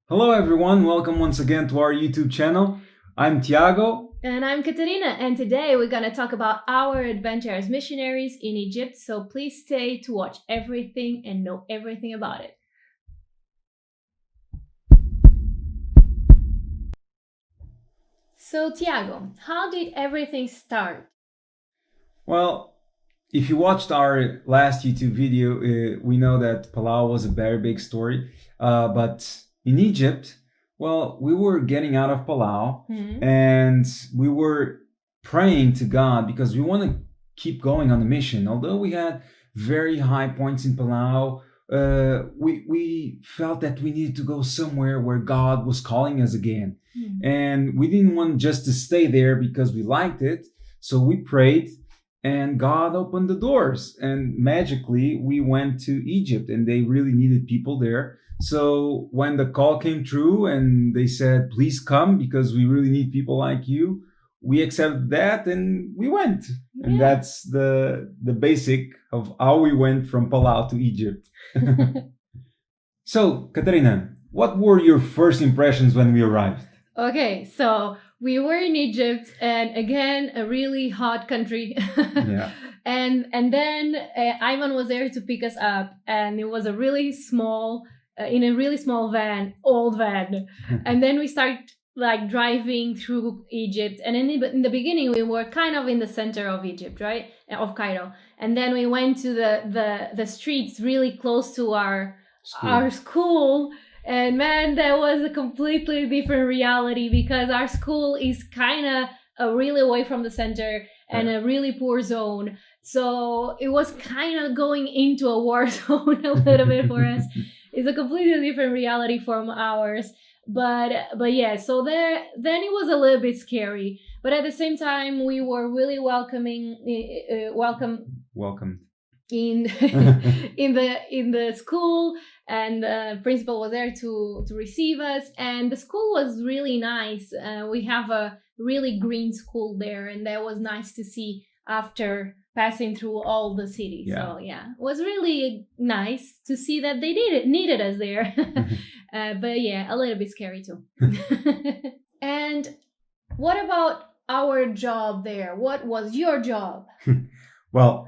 Hello everyone, welcome once again to our YouTube channel. I'm Tiago. And I'm Catarina, and today we're going to talk about our adventure as missionaries in Egypt, so please stay to watch everything and know everything about it. So, Tiago, how did everything start? Well, if you watched our last YouTube video, we know that Palau was a very big story. But in Egypt, well, we were getting out of Palau and we were praying to God because we want to keep going on the mission. Although we had very high points in Palau, we felt that we needed to go somewhere where God was calling us again. And we didn't want just to stay there because we liked it. So we prayed and God opened the doors, and magically we went to Egypt, and they really needed people there. So when the call came true and they said, please come because we really need people like you, we accepted that and we went. Yeah. And that's the basic of how we went from Palau to Egypt. So, Catarina, what were your first impressions when we arrived? Okay, so we were in Egypt, and again, a really hot country. Yeah. And then Ivan was there to pick us up, and it was a really small, in a really small van, old van. And then we started like driving through Egypt, and in the beginning we were kind of in the center of Egypt, right, of Cairo. And then we went to the streets really close to our school. And man, that was a completely different reality because our school is kind of really away from the center and a really poor zone. So it was kind of going into a war zone a little bit for us. It's a completely different reality from ours. But yeah, so then it was a little bit scary. But at the same time, we were really welcomed in in the school, and the principal was there to receive us, and the school was really nice. We have a really green school there, and that was nice to see after passing through all the city. Yeah. So yeah, it was really nice to see that they needed us there. But yeah, a little bit scary too. And what about our job there? What was your job? Well,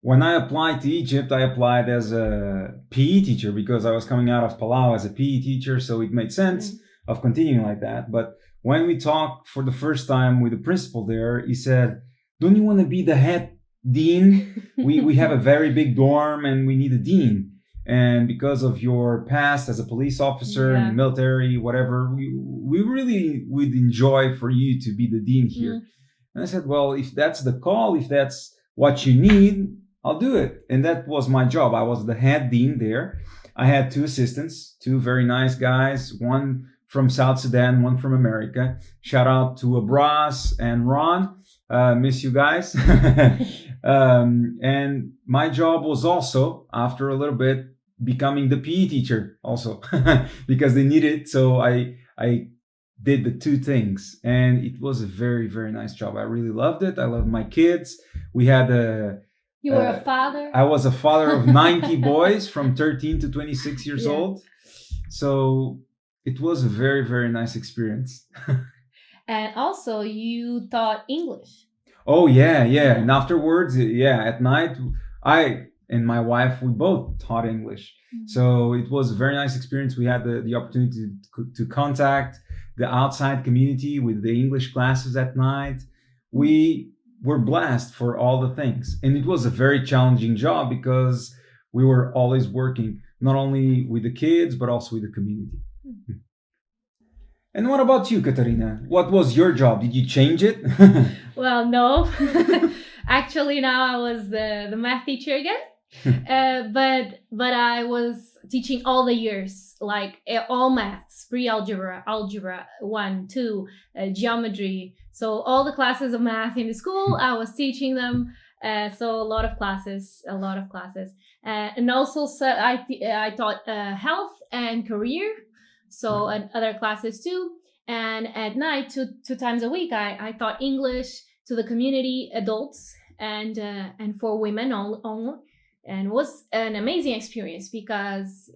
when I applied to Egypt, I applied as a PE teacher because I was coming out of Palau as a PE teacher, so it made sense of continuing like that. But when we talked for the first time with the principal there, he said, don't you want to be the head dean? We have a very big dorm and we need a dean. And because of your past as a police officer in the military, whatever, we really would enjoy for you to be the dean here. And I said, well, if that's the call, if that's what you need, I'll do it. And that was my job. I was the head dean there. I had two assistants, two very nice guys, one from South Sudan, one from America. Shout out to Abras and Ron. Miss you guys. And my job was also, after a little bit, becoming the PE teacher also because they needed it. So I did the two things, and it was a very, very nice job. I really loved it. I loved my kids. We had You were a father? I was a father of 90 boys from 13 to 26 years old. So it was a very, very nice experience. And also you taught English. Oh, yeah. And afterwards, at night, I and my wife, we both taught English. So it was a very nice experience. We had the opportunity to contact the outside community with the English classes at night. We were blessed for all the things. And it was a very challenging job because we were always working not only with the kids, but also with the community. And what about you, Catarina? What was your job? Did you change it? Well, no. Actually, now I was the math teacher again. But I was teaching all the years, like all maths, pre-algebra, algebra 1, 2, geometry. So all the classes of math in the school, I was teaching them. So a lot of classes. And also I taught health and career. So and other classes too. And at night, two times a week, I taught English to the community, adults, and for women only. And it was an amazing experience because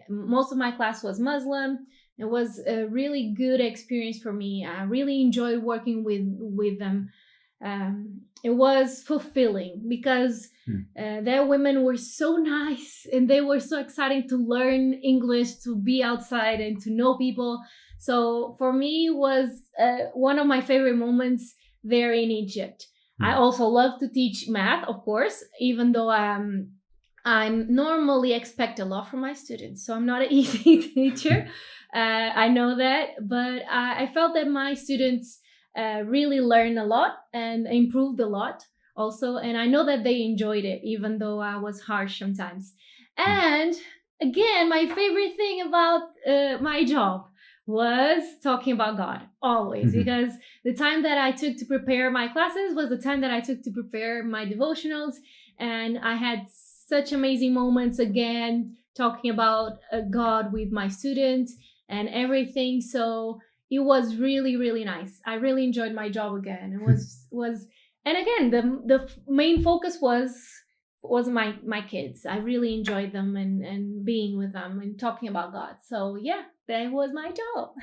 most of my class was Muslim, It was a really good experience for me. I really enjoyed working with them. It was fulfilling because their women were so nice and they were so excited to learn English, to be outside and to know people. So for me, it was one of my favorite moments there in Egypt. I also love to teach math, of course, even though I'm normally expect a lot from my students, so I'm not an easy teacher. I know that, but I felt that my students really learned a lot and improved a lot also, and I know that they enjoyed it, even though I was harsh sometimes. And again, my favorite thing about my job was talking about God always, because the time that I took to prepare my classes was the time that I took to prepare my devotionals, and I had such amazing moments again talking about God with my students and everything. So it was really, really nice. I really enjoyed my job again. It was and again, the main focus was my kids. I really enjoyed them and being with them and talking about God. So yeah, that was my job.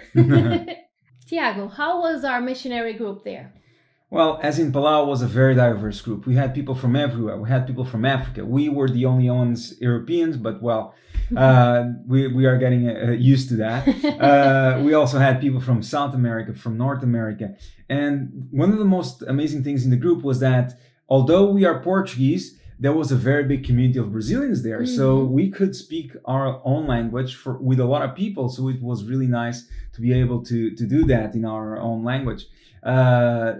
Tiago, how was our missionary group there? Well, as in Palau was a very diverse group. We had people from everywhere. We had people from Africa. We were the only ones Europeans, but well, we are getting used to that. We also had people from South America, from North America. And one of the most amazing things in the group was that although we are Portuguese, there was a very big community of Brazilians there. So we could speak our own language with a lot of people. So it was really nice to be able to do that in our own language.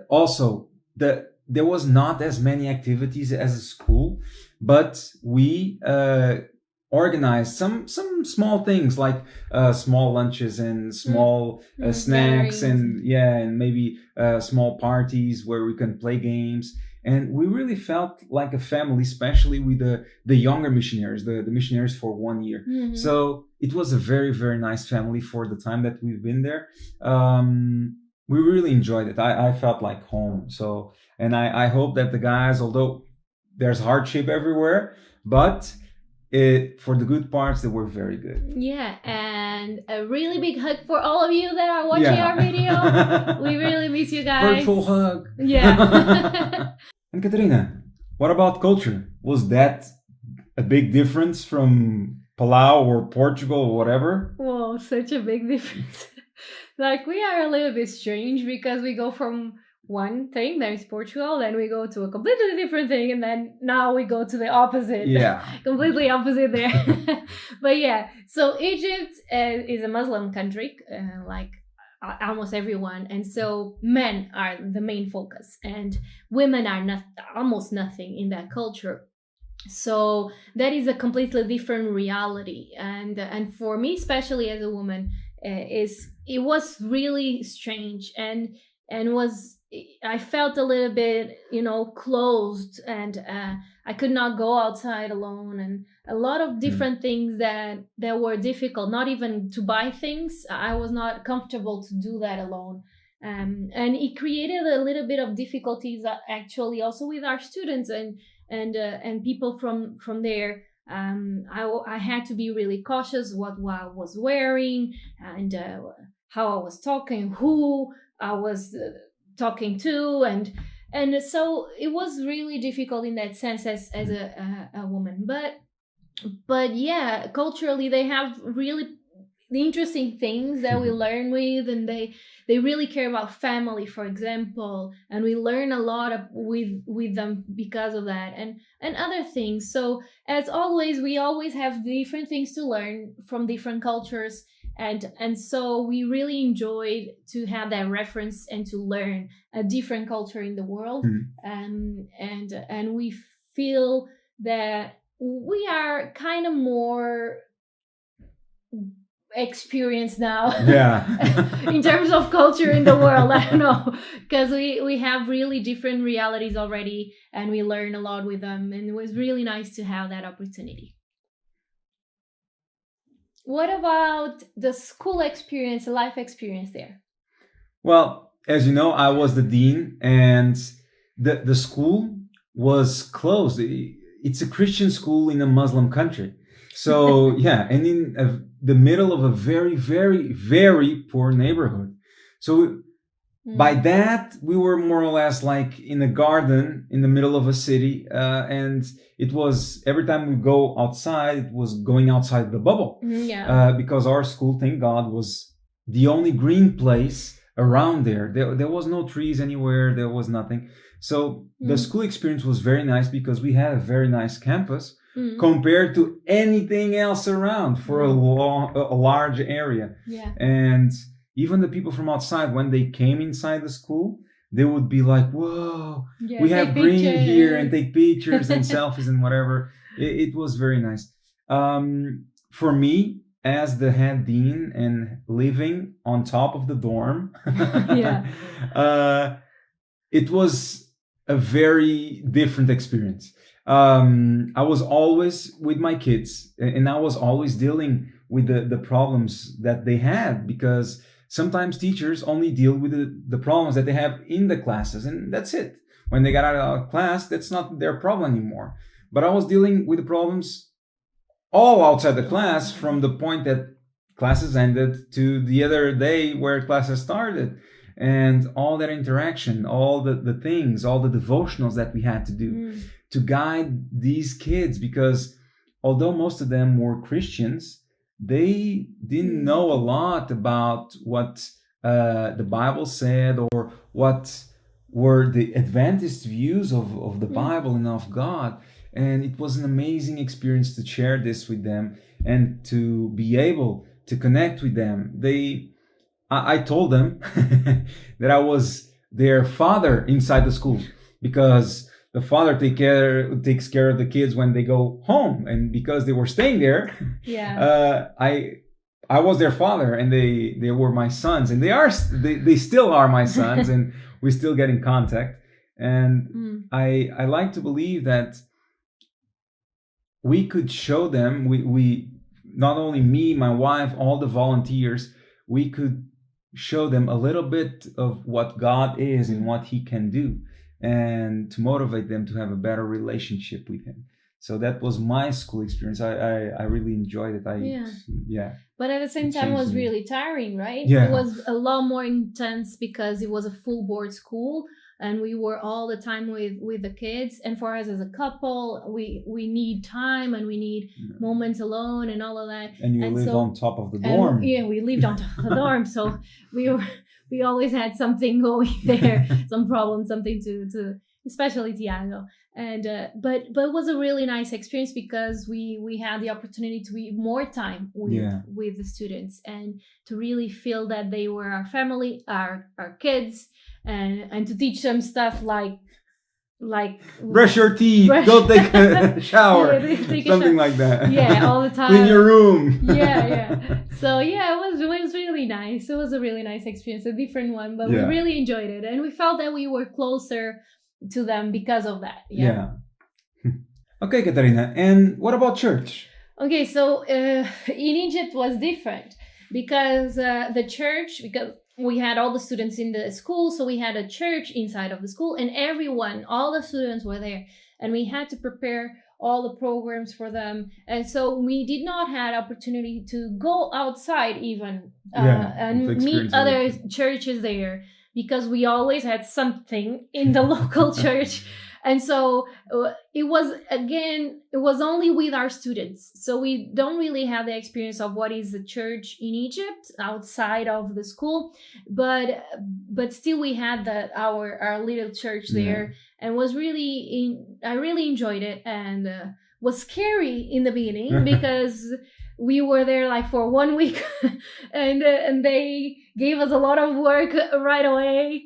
Also, there was not as many activities as a school, but we organized some small things like small lunches and small snacks and maybe small parties where we can play games. And we really felt like a family, especially with the younger missionaries, the missionaries for 1 year. So it was a very, very nice family for the time that we've been there. We really enjoyed it. I felt like home. So, and I hope that the guys, although there's hardship everywhere, but for the good parts, they were very good. Yeah, and a really big hug for all of you that are watching our video. We really miss you guys. Virtual hug. Yeah. And Catarina, what about culture? Was that a big difference from Palau or Portugal or whatever? Whoa, such a big difference. Like, we are a little bit strange because we go from one thing, that is Portugal, then we go to a completely different thing, and then now we go to the opposite. Yeah. Completely opposite there. But yeah, so Egypt is a Muslim country, like almost everyone, and so men are the main focus, and women are almost nothing in that culture. So that is a completely different reality, and for me, especially as a woman, it was really strange and I felt a little bit, closed, and I could not go outside alone, and a lot of different things that were difficult. Not even to buy things, I was not comfortable to do that alone, and it created a little bit of difficulties actually also with our students and people from there. I had to be really cautious what I was wearing and how I was talking, who I was talking to, and so it was really difficult in that sense as a woman. But yeah, culturally they have really interesting things that we learn with, and they really care about family, for example, and we learn a lot with them because of that, and other things. So as always, we always have different things to learn from different cultures, and so we really enjoyed to have that reference and to learn a different culture in the world. And we feel that we are kind of more experienced now, in terms of culture in the world. I don't know, because we have really different realities already, and we learn a lot with them, and it was really nice to have that opportunity. What about the school experience, the life experience there? Well, as you know, I was the dean, and the school was closed. It's a Christian school in a Muslim country. So yeah, and in the middle of a very, very, very poor neighborhood. So by that, we were more or less like in a garden in the middle of a city, and it was every time we go outside, it was going outside the bubble, because our school, thank God, was the only green place around there. There was no trees anywhere. There was nothing. So the school experience was very nice because we had a very nice campus compared to anything else around for a large area. And even the people from outside, when they came inside the school, they would be like, whoa, we have green here, and take pictures and selfies and whatever. It was very nice. For me, as the head dean and living on top of the dorm, it was a very different experience. I was always with my kids, and I was always dealing with the problems that they had, because sometimes teachers only deal with the problems that they have in the classes, and that's it. When they got out of class, that's not their problem anymore. But I was dealing with the problems all outside the class, from the point that classes ended to the other day where classes started, and all that interaction, all the things, all the devotionals that we had to do to guide these kids, because although most of them were Christians, they didn't know a lot about what the Bible said, or what were the Adventist views of the Bible and of God. And it was an amazing experience to share this with them and to be able to connect with them. I told them that I was their father inside the school, because the father takes care of the kids when they go home, and because they were staying there, I was their father, and they were my sons, and they still are my sons, and we still get in contact. And I like to believe that we could show them, we not only me, my wife, all the volunteers, we could show them a little bit of what God is and what He can do, and to motivate them to have a better relationship with Him. So that was my school experience. I really enjoyed it. But at the same time, it was really tiring, right? Yeah. It was a lot more intense because it was a full board school, and we were all the time with the kids. And for us as a couple, we need time, and we need moments alone and all of that. And you lived on top of the dorm. We lived on top of the dorm, so we always had something going there, some problem, something to especially Tiago. And but it was a really nice experience because we had the opportunity to be more time with the students, and to really feel that they were our family, our kids, and to teach them stuff like brush your teeth, go take a shower, something like that. Yeah, all the time. Clean your room. So it was really nice. It was a really nice experience, a different one, but we really enjoyed it, and we felt that we were closer to them because of that. Okay, Catarina, and what about church? Okay, so in Egypt was different because the church, because we had all the students in the school, so we had a church inside of the school, and all the students were there, and we had to prepare all the programs for them, and so we did not have opportunity to go outside even and meet other churches there, because we always had something in the local church. And so it was only with our students. So we don't really have the experience of what is the church in Egypt outside of the school. But still we had our little church there, and was I really enjoyed it, and was scary in the beginning because we were there like for 1 week and they gave us a lot of work right away.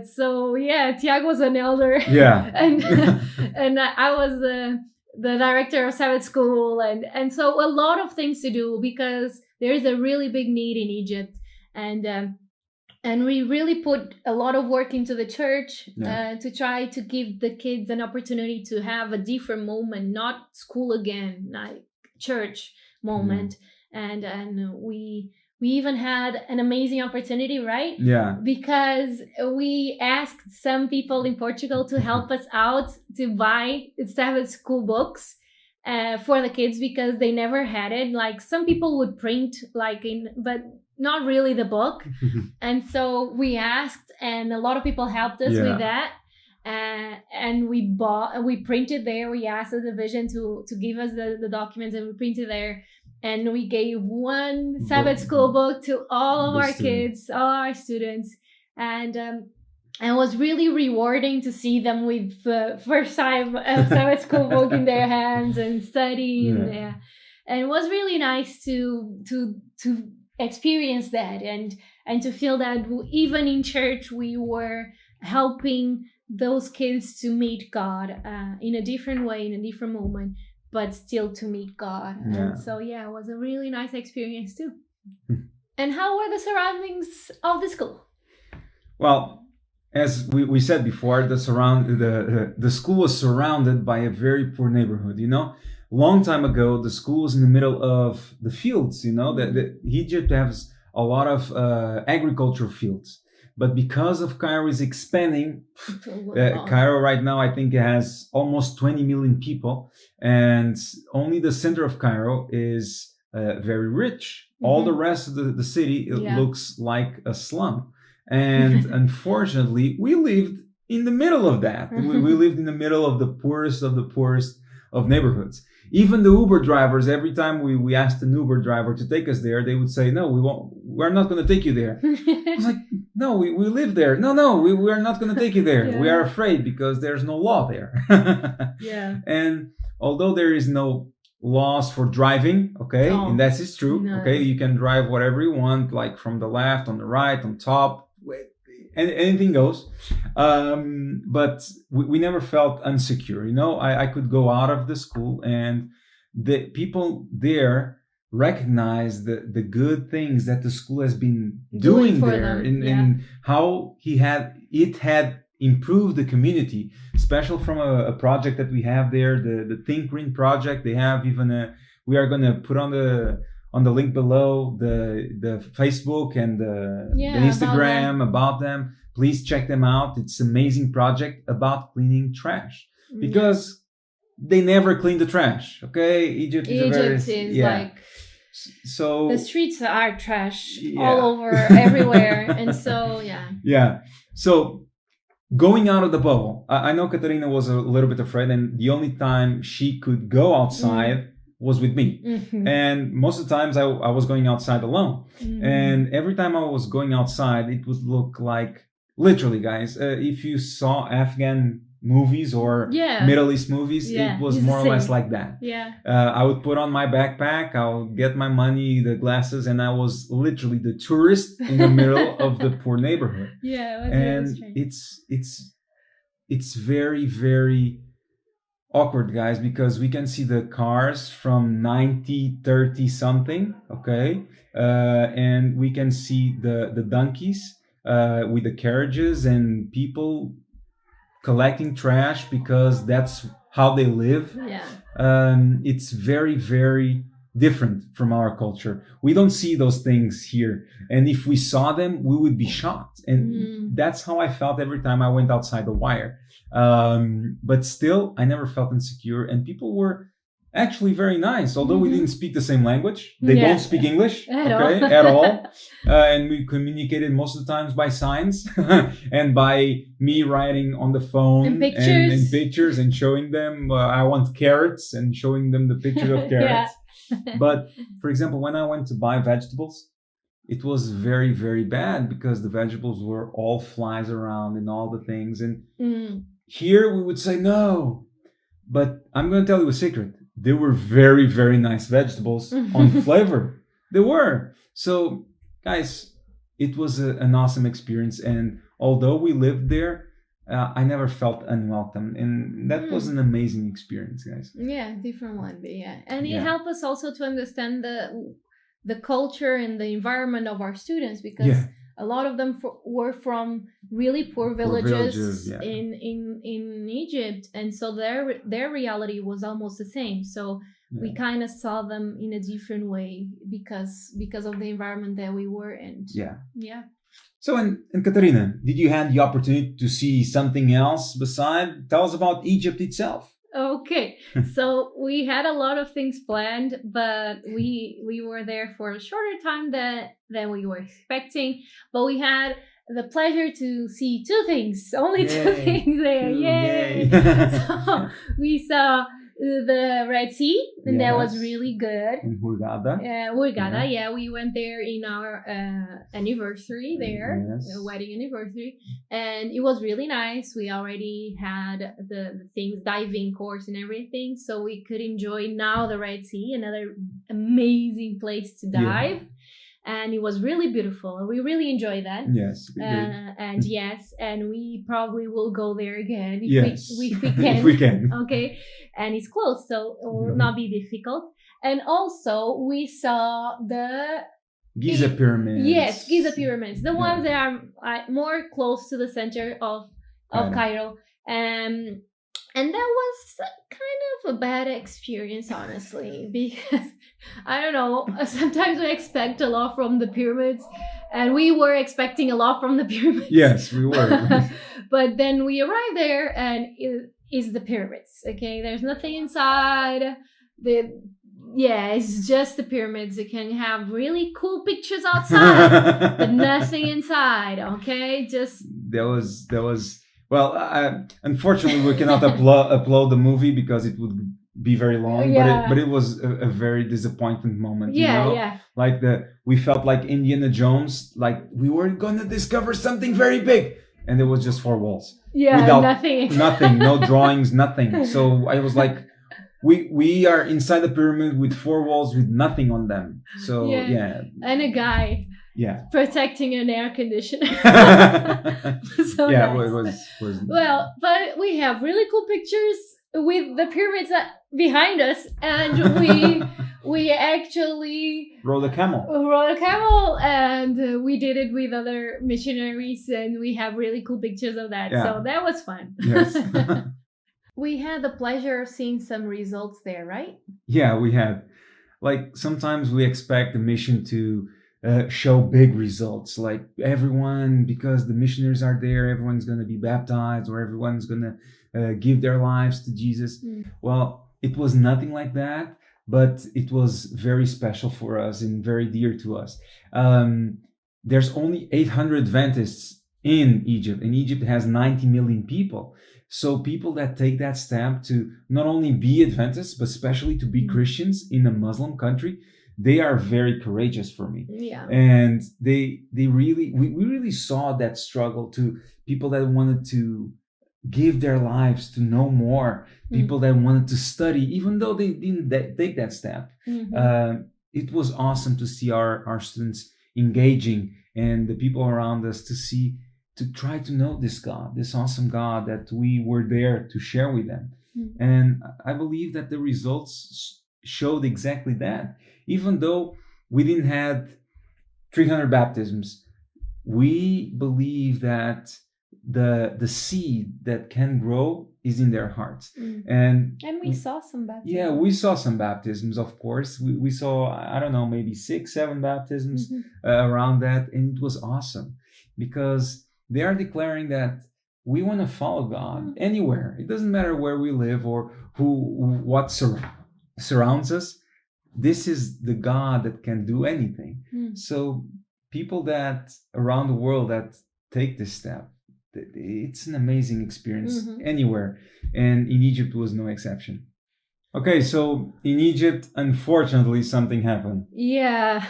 So Tiago was an elder. And I was the director of Sabbath school, and so a lot of things to do because there is a really big need in Egypt, and we really put a lot of work into the church to try to give the kids an opportunity to have a different moment, not school again, like church moment. And we even had an amazing opportunity, right? Because we asked some people in Portugal to help us out to buy Sabbath school books, for the kids because they never had it. Like some people would print but not really the book. And so we asked, and a lot of people helped us with that. And we printed there. We asked the division to give us the documents, and we printed there. And we gave one Sabbath school book to all of our kids, all our students. And it was really rewarding to see them with the first time Sabbath school book in their hands and studying. And it was really nice to experience that and to feel that even in church we were helping those kids to meet God in a different way, in a different moment, but still to meet God. And so it was a really nice experience too. And how were the surroundings of the school? Well, as we said before, the school was surrounded by a very poor neighborhood. Long time ago, the school was in the middle of the fields. That Egypt has a lot of agricultural fields. But because of Cairo's expanding, Cairo right now, I think it has almost 20 million people. And only the center of Cairo is very rich. All the rest of the city, it looks like a slum. And unfortunately, we lived in the middle of that. We lived in the middle of the poorest of neighborhoods. Even the Uber drivers, every time we asked an Uber driver to take us there, they would say, "No, we won't. We're not going to take you there." I was like, "No, we live there. No, we are not going to take you there. We are afraid because there's no law there." And although there is no laws for driving, and that is true. No. You can drive whatever you want, like from the left, on the right, on top. Anything goes. But we never felt insecure. I could go out of the school and the people there recognize the good things that the school has been doing there and how it had improved the community, especially from a project that we have there, the Think Green project. They have even we are going to put on the link below the Facebook and the Instagram about them. Please check them out. It's an amazing project about cleaning trash because they never clean the trash. Egypt is like, so the streets are trash all over everywhere. And so so going out of the bubble, I know Catarina was a little bit afraid, and the only time she could go outside was with me. And most of the times I was going outside alone. And every time I was going outside, it would look like, literally, guys, if you saw Afghan movies or Middle East movies, it was more or less like that. I would put on my backpack, I would get my money, the glasses, and I was literally the tourist in the middle of the poor neighborhood. And it's very, very awkward, guys, because we can see the cars from 30 something, and we can see the donkeys with the carriages and people collecting trash because that's how they live. It's very, very different from our culture. We don't see those things here, and if we saw them, we would be shocked. And that's how I felt every time I went outside the wire. But still, I never felt insecure, and people were actually very nice. Although we didn't speak the same language, they don't speak English at all. And we communicated most of the times by signs and by me writing on the phone and pictures and showing them I want carrots and showing them the picture of carrots. But for example, when I went to buy vegetables, it was very, very bad because the vegetables were all flies around and all the things. And here we would say no, but I'm going to tell you a secret. They were very, very nice vegetables on flavor. They were. So, guys, it was an awesome experience. And although we lived there, I never felt unwelcome. And that was an amazing experience, guys. Different one. But and it helped us also to understand the culture and the environment of our students, because a lot of them were from really poor villages in Egypt, and so their reality was almost the same. So we kind of saw them in a different way because of the environment that we were in. So, and Catarina, did you have the opportunity to see something else beside? Tell us about Egypt itself. Okay, so we had a lot of things planned, but we were there for a shorter time than we were expecting. But we had the pleasure to see two things, only two Yay. things there. Yay! So we saw the Red Sea, and that was Yes. really good. In Hurghada. Hurghada, yeah, we went there in our anniversary there, Yes. wedding anniversary, and it was really nice. We already had the things, diving course and everything, so we could enjoy now the Red Sea, another amazing place to dive. And it was really beautiful. We really enjoyed that. Yes, we did. And yes, and we probably will go there again if Yes. we can. If we can. Okay, and it's close, so it will not be difficult. And also, we saw the Giza pyramids. Yes, Giza pyramids, the ones that are more close to the center of Cairo. And that was kind of a bad experience, honestly, because I don't know, sometimes we expect a lot from the pyramids, and we were expecting a lot from the pyramids. Yes, we were. But then we arrived there, and it is the pyramids, okay? There's nothing inside. It's just the pyramids. You can have really cool pictures outside, but nothing inside, okay? Just... There was... Well, unfortunately, we cannot upload the movie because it would be very long. Yeah. But it was a very disappointing moment. Yeah, you know? yeah. Like we felt like Indiana Jones. Like we were gonna discover something very big, and there was just four walls. Yeah, without nothing, no drawings, nothing. So I was like, we are inside the pyramid with four walls with nothing on them. So yeah. And a guy. Yeah. Protecting an air conditioner. So yeah, nice. It was. Well, but we have really cool pictures with the pyramids behind us, and we actually rode a camel. And we did it with other missionaries, and we have really cool pictures of that. Yeah. So that was fun. Yes. We had the pleasure of seeing some results there, right? Yeah, we had. Like sometimes we expect the mission to show big results, like everyone, because the missionaries are there, everyone's going to be baptized, or everyone's going to give their lives to Jesus. Well, it was nothing like that, but it was very special for us and very dear to us. There's only 800 Adventists in Egypt, and Egypt has 90 million people. So people that take that step to not only be Adventists, but especially to be Christians in a Muslim country, they are very courageous for me. Yeah. And we really saw that struggle to people that wanted to give their lives to know more, people that wanted to study, even though they didn't take that step. It was awesome to see our students engaging and the people around us to try to know this God, this awesome God that we were there to share with them. And I believe that the results showed exactly that. Even though we didn't have 300 baptisms, we believe that the seed that can grow is in their hearts. And we saw some baptisms. Yeah, we saw some baptisms, of course. We saw, I don't know, maybe 6-7 baptisms around that. And it was awesome because they are declaring that we want to follow God anywhere. It doesn't matter where we live or what surrounds us. This is the God that can do anything. So people that around the world that take this step, it's an amazing experience anywhere. And in Egypt was no exception. Okay, so in Egypt, unfortunately, something happened. Yeah.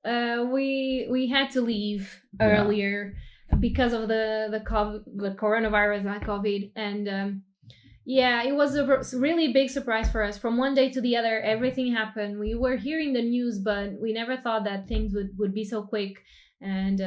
We had to leave earlier because of the coronavirus, not COVID. And it was a really big surprise for us. From one day to the other, everything happened. We were hearing the news, but we never thought that things would be so quick. And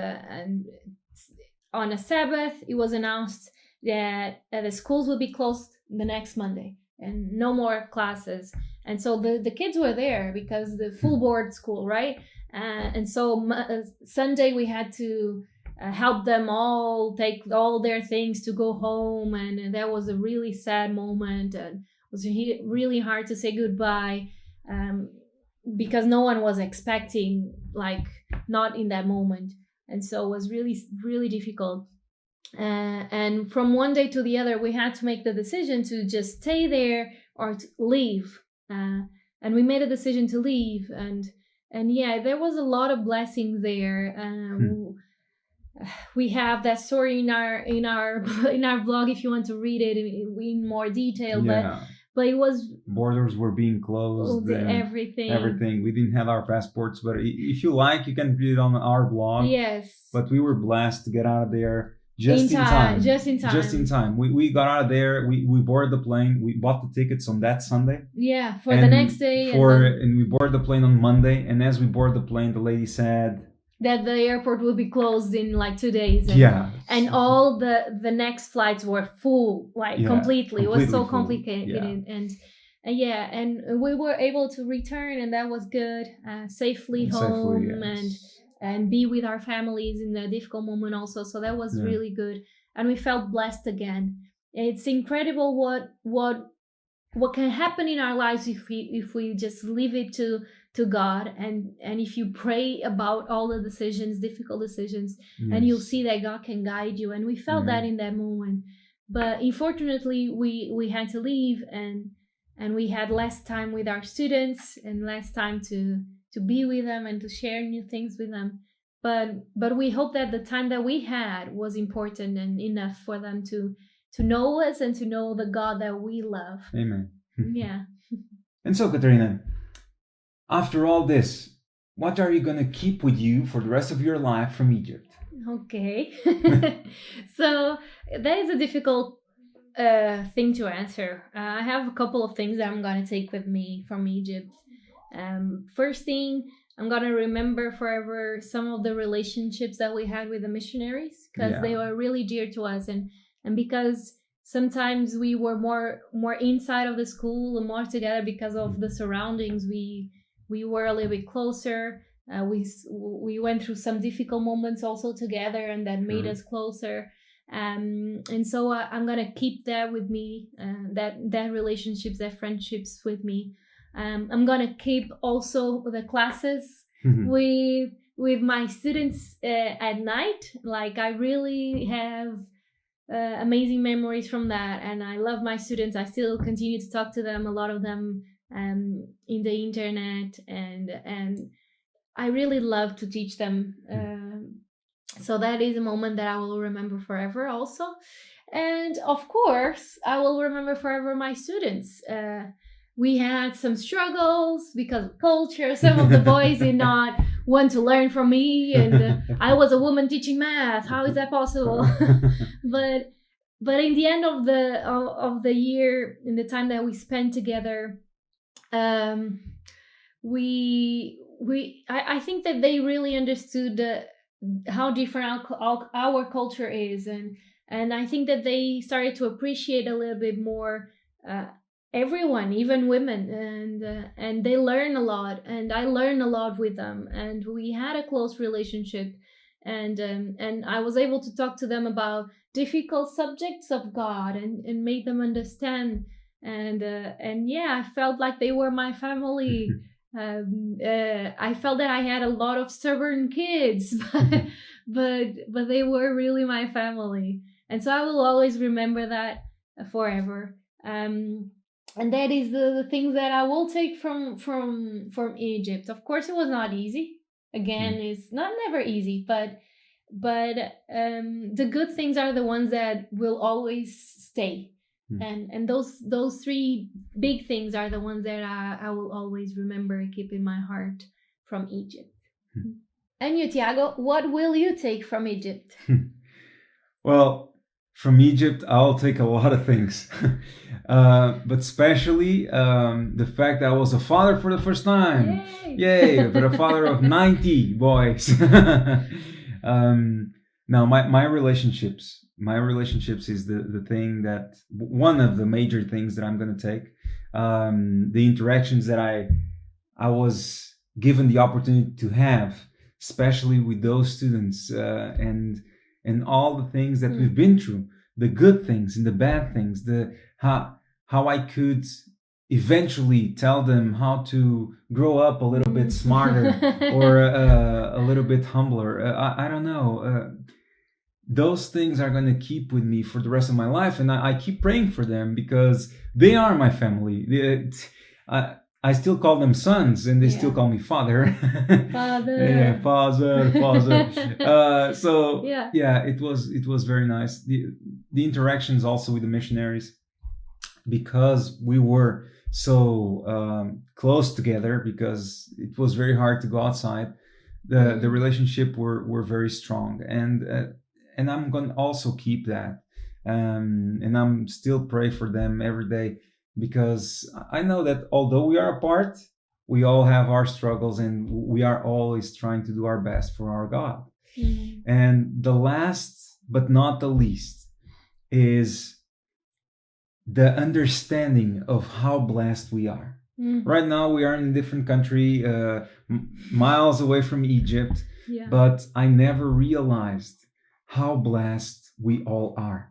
on a Sabbath, it was announced that the schools would be closed the next Monday and no more classes. And so the kids were there because the full board school, right? And so Sunday we had to help them all take all their things to go home, and that was a really sad moment, and it was really hard to say goodbye because no one was expecting, like, not in that moment, and so it was really, really difficult. And from one day to the other, we had to make the decision to just stay there or to leave. And we made a decision to leave. And yeah, there was a lot of blessings there. We have that story in our in our blog if you want to read it in more detail. Yeah. But it was, borders were being closed. Everything. We didn't have our passports, but if you like, you can read it on our blog. Yes. But we were blessed to get out of there just in time. Just in time. We got out of there. We boarded the plane. We bought the tickets on that Sunday. Yeah, for the next day. And we boarded the plane on Monday. And as we boarded the plane, the lady said that the airport will be closed in like 2 days. And all the next flights were full, completely. It was so complicated. Yeah. And we were able to return, and that was good. Safely home, yes. and be with our families in a difficult moment also. So that was really good. And we felt blessed again. It's incredible what can happen in our lives if we just leave it to God, and if you pray about all the decisions, difficult decisions, yes. and you'll see that God can guide you. And we felt that in that moment. But unfortunately, we had to leave, and we had less time with our students and less time to be with them and to share new things with them. But we hope that the time that we had was important and enough for them to know us and to know the God that we love. Amen. Yeah. And so, Catarina, after all this, what are you going to keep with you for the rest of your life from Egypt? Okay. So that is a difficult thing to answer. I have a couple of things that I'm going to take with me from Egypt. First thing, I'm going to remember forever some of the relationships that we had with the missionaries, because they were really dear to us. And because sometimes we were more inside of the school and more together because of the surroundings, we were a little bit closer. We went through some difficult moments also together, and that made us closer. And so I'm gonna keep that with me, that relationships, that friendships with me. I'm gonna keep also the classes with my students at night. Like, I really have amazing memories from that, and I love my students. I still continue to talk to them, a lot of them in the internet, and I really love to teach them. So that is a moment that I will remember forever also. And of course, I will remember forever my students. We had some struggles because of culture. Some of the boys did not want to learn from me, and I was a woman teaching math. How is that possible? But in the end of the year, in the time that we spent together, I think that they really understood how different our culture is, and I think that they started to appreciate a little bit more everyone, even women, and they learn a lot, and I learn a lot with them, and we had a close relationship, and I was able to talk to them about difficult subjects of God and make them understand, and yeah, I felt like they were my family. I felt that I had a lot of stubborn kids, but they were really my family, and so I will always remember that forever. And that is the things that I will take from Egypt. Of course, it was not easy. Again, it's never easy, but the good things are the ones that will always stay. And those three big things are the ones that I will always remember and keep in my heart from Egypt. And you, Tiago, what will you take from Egypt? Well, from Egypt, I'll take a lot of things. But especially the fact that I was a father for the first time. Yay! For a father of 90 boys. Now, my relationships is the thing that, one of the major things that I'm going to take. The interactions that I was given the opportunity to have, especially with those students, and all the things that we've been through, the good things and the bad things, how I could eventually tell them how to grow up a little bit smarter or a little bit humbler. I don't know. those things are going to keep with me for the rest of my life. And I keep praying for them because they are my family. I still call them sons, and they still call me father. Father. Yeah, father. So it was very nice. The interactions also with the missionaries, because we were so close together, because it was very hard to go outside. The relationship were very strong, and I'm going to also keep that, and I'm still pray for them every day, because I know that although we are apart, we all have our struggles, and we are always trying to do our best for our God. And the last but not the least is the understanding of how blessed we are. Right now we are in a different country, miles away from Egypt, but I never realized how blessed we all are.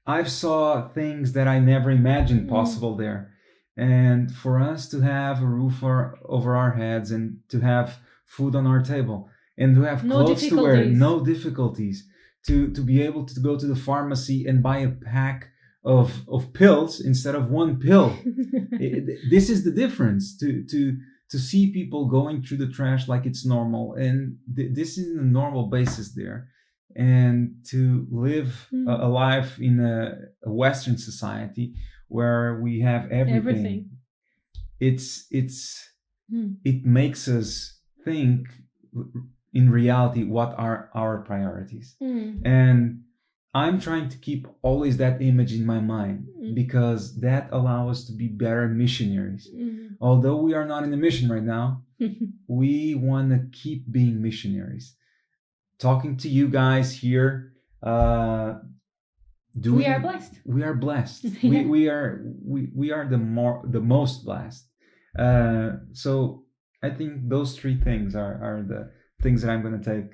I've saw things that I never imagined possible there. And for us to have a roof over our heads, and to have food on our table, and to have clothes to wear, no difficulties, to be able to go to the pharmacy and buy a pack of pills instead of one pill. This is the difference, to see people going through the trash like it's normal, and this is a normal basis there. And to live a life in a Western society where we have everything. It makes us think in reality what are our priorities. And I'm trying to keep always that image in my mind, because that allows us to be better missionaries. Although we are not in a mission right now, we want to keep being missionaries. Talking to you guys here, we are blessed. We are blessed. we are the most blessed. So I think those three things are the things that I'm going to take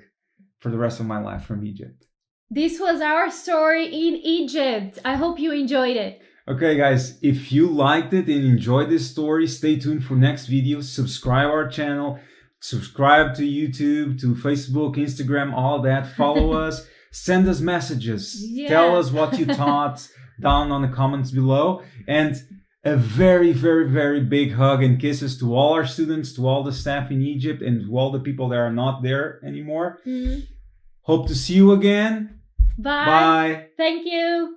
for the rest of my life from Egypt. This was our story in Egypt. I hope you enjoyed it. Okay, guys, if you liked it and enjoyed this story, stay tuned for next video. Subscribe our channel. Subscribe to YouTube, to Facebook, Instagram, all that. Follow us. Send us messages. Tell us what you thought down on the comments below. And a very, very, very big hug and kisses to all our students, to all the staff in Egypt, and to all the people that are not there anymore. Hope to see you again. Bye. Thank you.